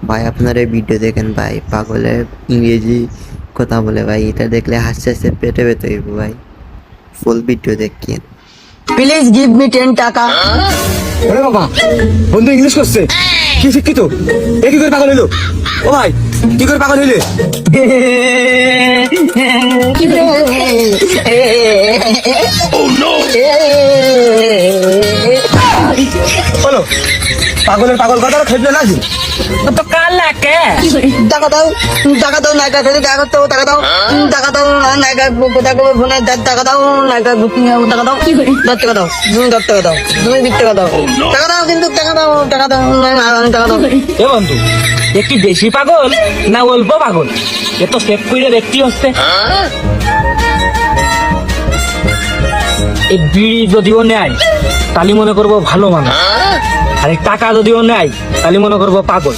ভাই আপনার এই ভিডিও দেখেন ভাই, পাগলের ইংরেজি কথা বলে ভাই, এটা দেখলে হাসতে হাসতে পেটে ব্যথা হইব ভাই। ফুল ভিডিও দেখেন। প্লিজ গিভ মি 10 টাকা। ওরে বাবা, বন্ধু ইংলিশ করছে, কি শিক্ষিত, এ কি করে পাগল হইলো? ও ভাই, কি করে পাগল হইলে? বলো, পাগলের পাগল কথা খেলবে নাকি? তো কাল লাগে টাকা দাও, টাকা দাও, নায়িকা থেকে টাকা দাও, টাকা দাও, টাকা দাও, নায়িকা কোথা করে ফোনে টাকা দাও, নায়িকা বুকিং টাকা দাও, 10 টাকা দাও, তুমি 10 টাকা দাও, তুমি 20 টাকা দাও, টাকা দাও, কিন্তু টাকা দাও, টাকা দাও, টাকা দাও। এ বন্ধু, একটি বেশি পাগল না অল্প পাগল? এ তো সেভ করে ব্যক্তি হচ্ছে। এই বিড়ি যদিও নেয় তাহলে মনে করবো ভালো মানুষ, আর এই টাকা যদিও নেয় তাহলে মনে করবো পাগল।